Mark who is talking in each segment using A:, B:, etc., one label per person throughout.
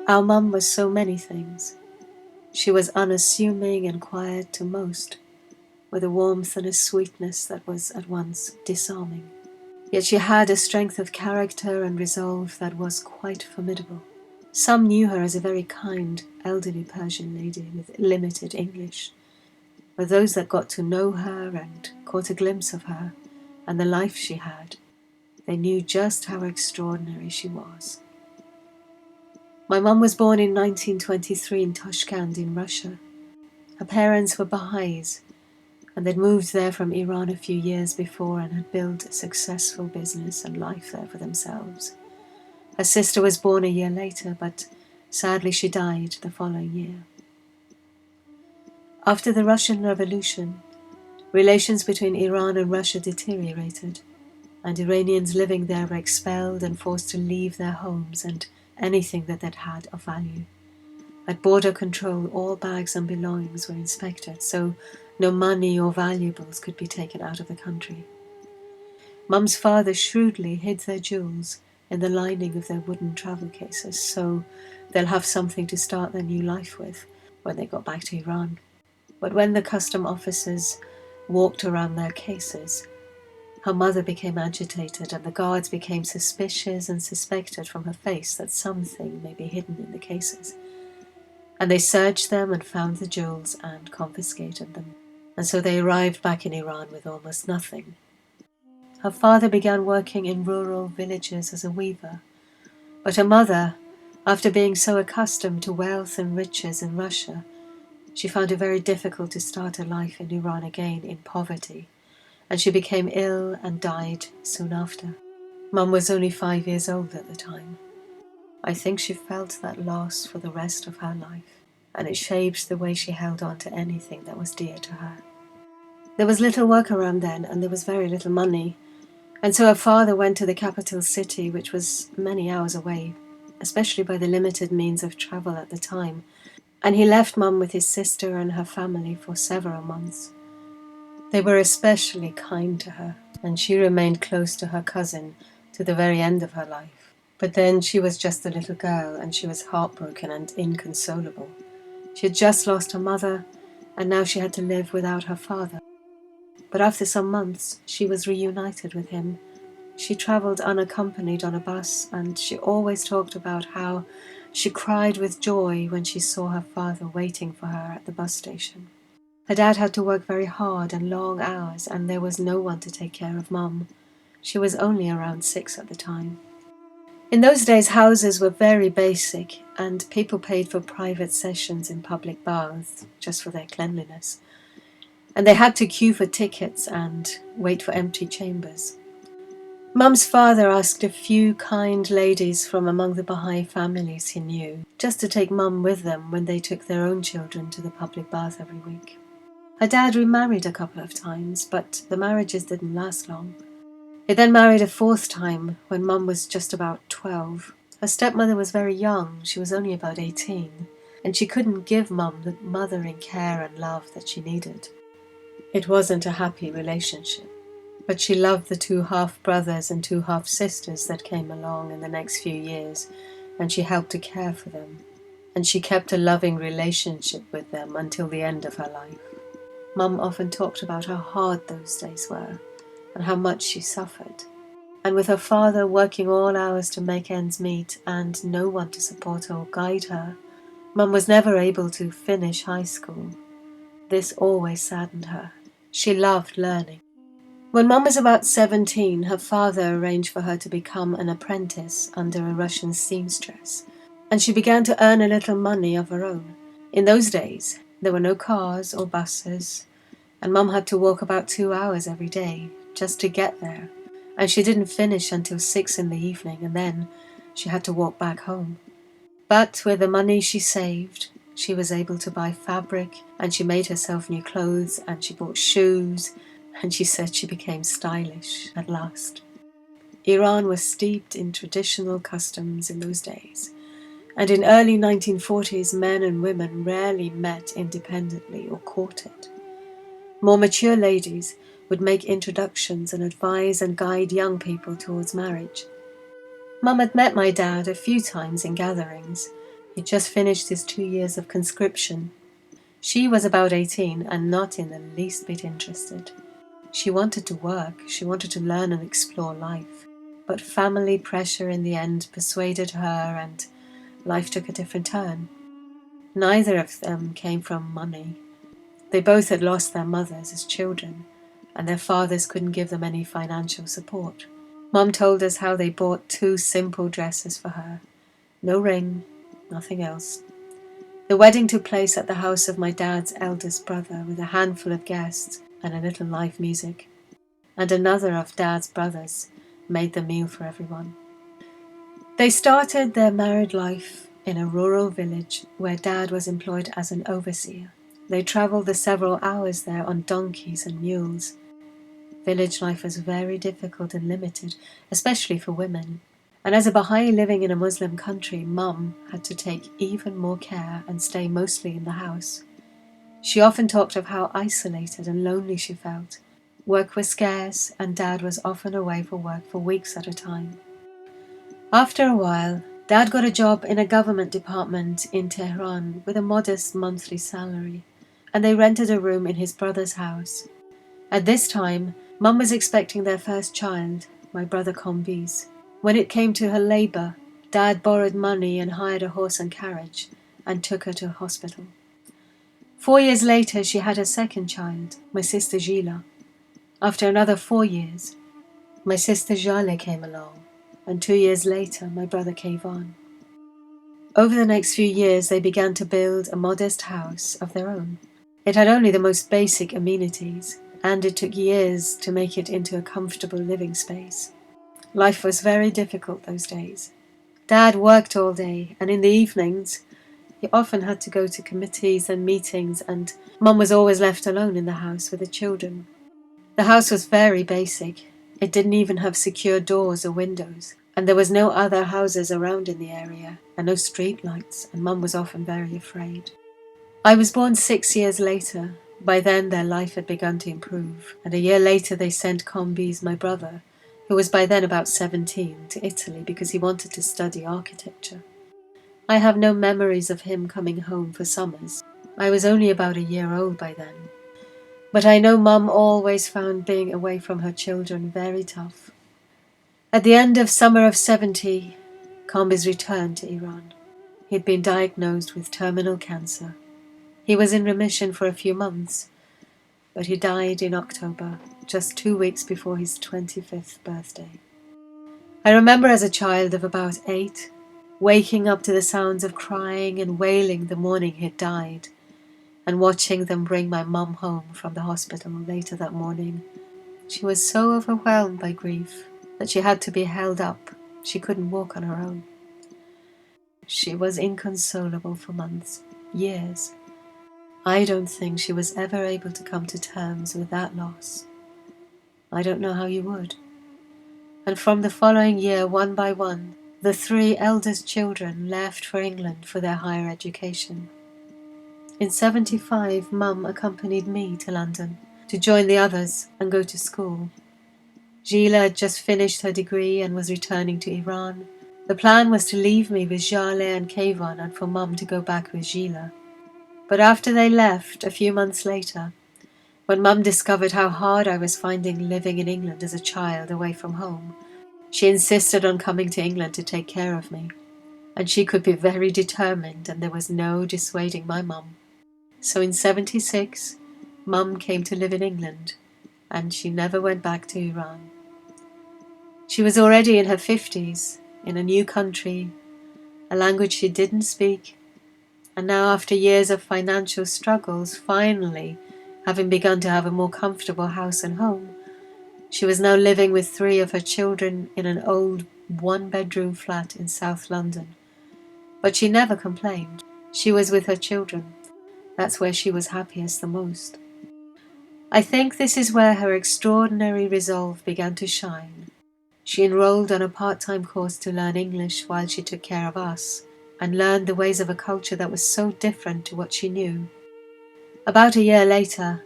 A: Our mum was so many things. She was unassuming and quiet to most, with a warmth and a sweetness that was at once disarming. Yet she had a strength of character and resolve that was quite formidable. Some knew her as a very kind, elderly Persian lady with limited English, but those that got to know her and caught a glimpse of her and the life she had, they knew just how extraordinary she was. My mum was born in 1923 in Tashkent in Russia. Her parents were Baha'is, and they'd moved there from Iran a few years before and had built a successful business and life there for themselves. Her sister was born a year later, but sadly she died the following year. After the Russian Revolution, relations between Iran and Russia deteriorated, and Iranians living there were expelled and forced to leave their homes and anything that they'd had of value. At border control, all bags and belongings were inspected, so no money or valuables could be taken out of the country. Mum's father shrewdly hid their jewels in the lining of their wooden travel cases, so they'll have something to start their new life with when they got back to Iran. But when the custom officers walked around their cases, her mother became agitated and the guards became suspicious and suspected from her face that something may be hidden in the cases. And they searched them and found the jewels and confiscated them. And so they arrived back in Iran with almost nothing. Her father began working in rural villages as a weaver, but her mother, after being so accustomed to wealth and riches in Russia, she found it very difficult to start a life in Iran again in poverty, and she became ill and died soon after. Mum was only 5 years old at the time. I think she felt that loss for the rest of her life, and it shaped the way she held on to anything that was dear to her. There was little work around then, and there was very little money, and so her father went to the capital city, which was many hours away, especially by the limited means of travel at the time, and he left Mum with his sister and her family for several months. They were especially kind to her, and she remained close to her cousin to the very end of her life. But then she was just a little girl, and she was heartbroken and inconsolable. She had just lost her mother, and now she had to live without her father. But after some months, she was reunited with him. She travelled unaccompanied on a bus, and she always talked about how she cried with joy when she saw her father waiting for her at the bus station. Her dad had to work very hard and long hours, and there was no one to take care of Mum. She was only around 6 at the time. In those days, houses were very basic, and people paid for private sessions in public baths just for their cleanliness. And they had to queue for tickets and wait for empty chambers. Mum's father asked a few kind ladies from among the Baha'i families he knew just to take Mum with them when they took their own children to the public bath every week. Her dad remarried a couple of times, but the marriages didn't last long. He then married a 4th time when Mum was just about 12. Her stepmother was very young, she was only about 18, and she couldn't give Mum the mothering care and love that she needed. It wasn't a happy relationship, but she loved the 2 half-brothers and 2 half-sisters that came along in the next few years, and she helped to care for them, and she kept a loving relationship with them until the end of her life. Mum often talked about how hard those days were, and how much she suffered. And with her father working all hours to make ends meet and no one to support her or guide her, Mum was never able to finish high school. This always saddened her. She loved learning. When Mum was about 17, her father arranged for her to become an apprentice under a Russian seamstress, and she began to earn a little money of her own. In those days, there were no cars or buses, and Mum had to walk about 2 hours every day just to get there, and she didn't finish until 6 in the evening, and then she had to walk back home. But with the money she saved, she was able to buy fabric, and she made herself new clothes, and she bought shoes, and she said she became stylish at last. Iran was steeped in traditional customs in those days, and in early 1940s men and women rarely met independently or courted. More mature ladies would make introductions and advise and guide young people towards marriage. Mum had met my dad a few times in gatherings, He'd just finished his 2 years of conscription. She was about 18 and not in the least bit interested. She wanted to work, she wanted to learn and explore life. But family pressure in the end persuaded her, and life took a different turn. Neither of them came from money. They both had lost their mothers as children, and their fathers couldn't give them any financial support. Mum told us how they bought 2 simple dresses for her. No ring, nothing else. The wedding took place at the house of my dad's eldest brother with a handful of guests and a little live music. And another of Dad's brothers made the meal for everyone. They started their married life in a rural village where Dad was employed as an overseer. They travelled the several hours there on donkeys and mules. Village life was very difficult and limited, especially for women. And as a Baha'i living in a Muslim country, Mum had to take even more care and stay mostly in the house. She often talked of how isolated and lonely she felt. Work was scarce, and Dad was often away for work for weeks at a time. After a while, Dad got a job in a government department in Tehran with a modest monthly salary, and they rented a room in his brother's house. At this time, Mum was expecting their first child, my brother Kombiz. When it came to her labour, Dad borrowed money and hired a horse and carriage and took her to a hospital. 4 years later, she had her second child, my sister Gila. After another 4 years, my sister Jale came along, and 2 years later, my brother Kayvan. Over the next few years, they began to build a modest house of their own. It had only the most basic amenities, and it took years to make it into a comfortable living space. Life was very difficult those days. Dad worked all day, and in the evenings, he often had to go to committees and meetings, and Mum was always left alone in the house with the children. The house was very basic. It didn't even have secure doors or windows, and there was no other houses around in the area, and no street lights, and Mum was often very afraid. I was born 6 years later. By then their life had begun to improve, and a year later they sent Kombiz, my brother, who was by then about 17, to Italy because he wanted to study architecture. I have no memories of him coming home for summers. I was only about a year old by then. But I know Mum always found being away from her children very tough. At the end of summer of 70, Kombiz returned to Iran. He'd been diagnosed with terminal cancer. He was in remission for a few months, but he died in October, just 2 weeks before his 25th birthday. I remember as a child of about 8, waking up to the sounds of crying and wailing the morning he'd died, and watching them bring my mum home from the hospital later that morning. She was so overwhelmed by grief that she had to be held up. She couldn't walk on her own. She was inconsolable for months, years. I don't think she was ever able to come to terms with that loss. I don't know how you would. And from the following year, one by one, the 3 eldest children left for England for their higher education. In 75, Mum accompanied me to London to join the others and go to school. Gila had just finished her degree and was returning to Iran. The plan was to leave me with Jale and Kayvan and for Mum to go back with Gila. But after they left, a few months later, when Mum discovered how hard I was finding living in England as a child away from home, she insisted on coming to England to take care of me. And she could be very determined, and there was no dissuading my mum. So in 76, Mum came to live in England, and she never went back to Iran. She was already in her 50s, in a new country, a language she didn't speak, and now after years of financial struggles, finally, having begun to have a more comfortable house and home, she was now living with 3 of her children in an old 1-bedroom flat in South London. But she never complained. She was with her children. That's where she was happiest the most. I think this is where her extraordinary resolve began to shine. She enrolled on a part-time course to learn English while she took care of us, and learned the ways of a culture that was so different to what she knew. About a year later,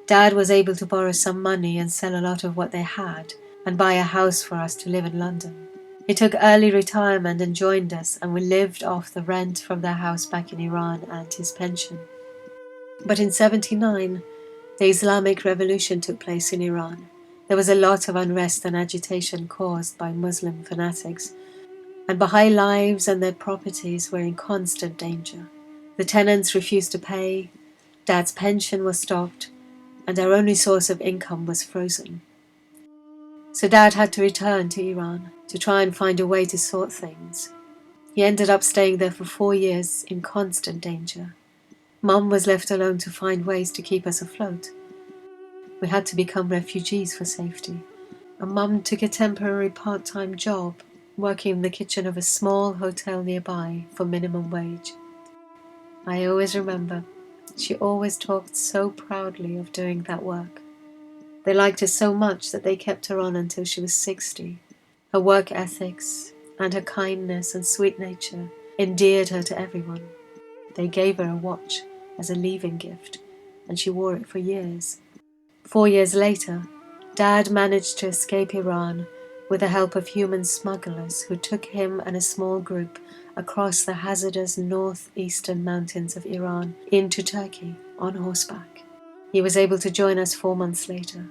A: Dad was able to borrow some money and sell a lot of what they had, and buy a house for us to live in London. He took early retirement and joined us, and we lived off the rent from their house back in Iran and his pension. But in 79, the Islamic Revolution took place in Iran. There was a lot of unrest and agitation caused by Muslim fanatics, and Baha'i lives and their properties were in constant danger. The tenants refused to pay, Dad's pension was stopped, and our only source of income was frozen. So Dad had to return to Iran to try and find a way to sort things. He ended up staying there for 4 years in constant danger. Mum was left alone to find ways to keep us afloat. We had to become refugees for safety, and Mum took a temporary part-time job working in the kitchen of a small hotel nearby for minimum wage. I always remember she always talked so proudly of doing that work. They liked her so much that they kept her on until she was 60. Her work ethics and her kindness and sweet nature endeared her to everyone. They gave her a watch as a leaving gift, and she wore it for years. 4 years later, Dad managed to escape Iran with the help of human smugglers who took him and a small group across the hazardous northeastern mountains of Iran into Turkey on horseback. He was able to join us 4 months later.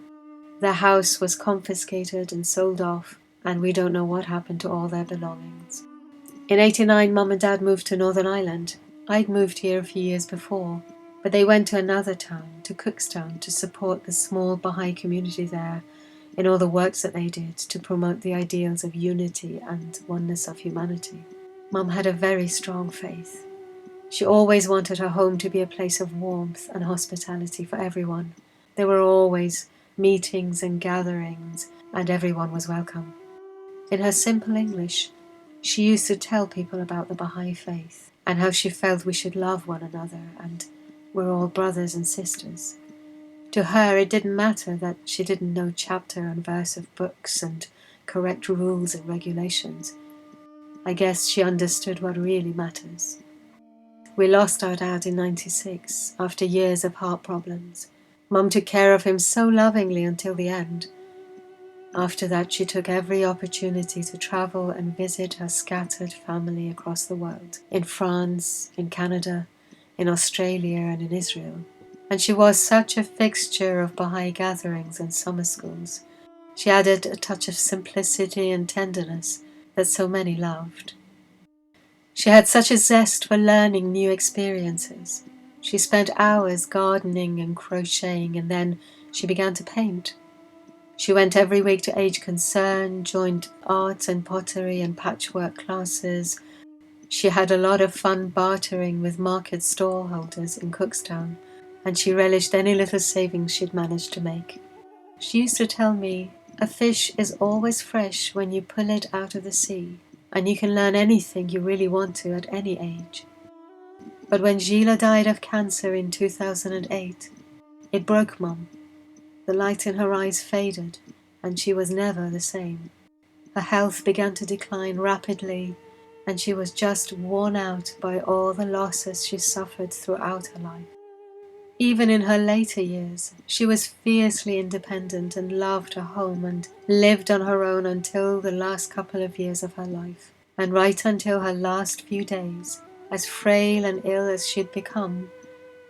A: Their house was confiscated and sold off, and we don't know what happened to all their belongings. In 89, Mum and Dad moved to Northern Ireland. I'd moved here a few years before, but they went to another town, to Cookstown, to support the small Baha'i community there in all the works that they did to promote the ideals of unity and oneness of humanity. Mum had a very strong faith. She always wanted her home to be a place of warmth and hospitality for everyone. There were always meetings and gatherings, and everyone was welcome. In her simple English, she used to tell people about the Baha'i faith and how she felt we should love one another and we're all brothers and sisters. To her, it didn't matter that she didn't know chapter and verse of books and correct rules and regulations. I guess she understood what really matters. We lost our dad in 96 after years of heart problems. Mum took care of him so lovingly until the end. After that, she took every opportunity to travel and visit her scattered family across the world, in France, in Canada, in Australia and in Israel. And she was such a fixture of Baha'i gatherings and summer schools. She added a touch of simplicity and tenderness that so many loved. She had such a zest for learning new experiences. She spent hours gardening and crocheting, and then she began to paint. She went every week to Age Concern, joined art and pottery and patchwork classes. She had a lot of fun bartering with market stallholders in Cookstown, and she relished any little savings she'd managed to make. She used to tell me, a fish is always fresh when you pull it out of the sea, and you can learn anything you really want to at any age. But when Gila died of cancer in 2008, it broke Mum. The light in her eyes faded, and she was never the same. Her health began to decline rapidly, and she was just worn out by all the losses she suffered throughout her life. Even in her later years, she was fiercely independent and loved her home and lived on her own until the last couple of years of her life. And right until her last few days, as frail and ill as she'd become,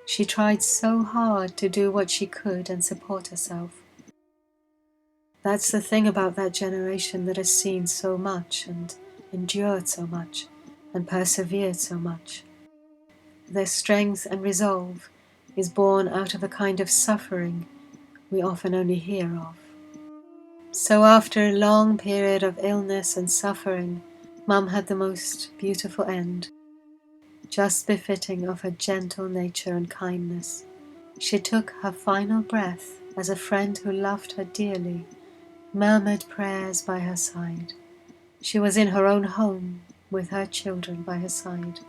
A: she tried so hard to do what she could and support herself. That's the thing about that generation that has seen so much and endured so much and persevered so much. Their strength and resolve is born out of a kind of suffering we often only hear of. So after a long period of illness and suffering, Mum had the most beautiful end, just befitting of her gentle nature and kindness. She took her final breath as a friend who loved her dearly, murmured prayers by her side. She was in her own home with her children by her side,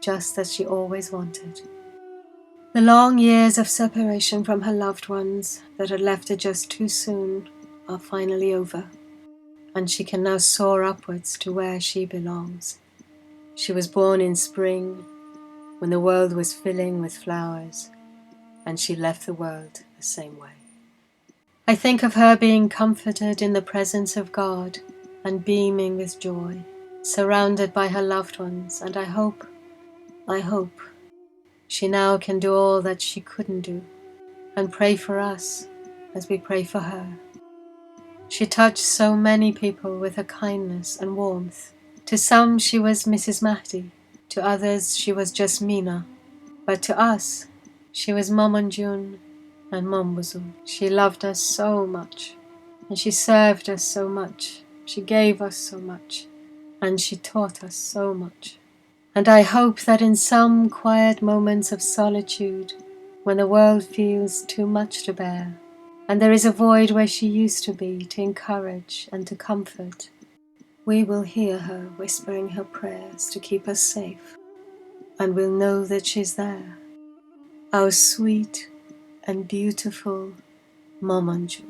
A: just as she always wanted. The long years of separation from her loved ones that had left her just too soon are finally over, and she can now soar upwards to where she belongs. She was born in spring, when the world was filling with flowers, and she left the world the same way. I think of her being comforted in the presence of God and beaming with joy, surrounded by her loved ones, and I hope she now can do all that she couldn't do, and pray for us as we pray for her. She touched so many people with her kindness and warmth. To some she was Mrs. Mahdi, to others she was just Mina, but to us she was Mamanjun and Mambuzu. She loved us so much, and she served us so much. She gave us so much, and she taught us so much. And I hope that in some quiet moments of solitude, when the world feels too much to bear, and there is a void where she used to be to encourage and to comfort, we will hear her whispering her prayers to keep us safe, and we'll know that she's there, our sweet and beautiful Mamanju.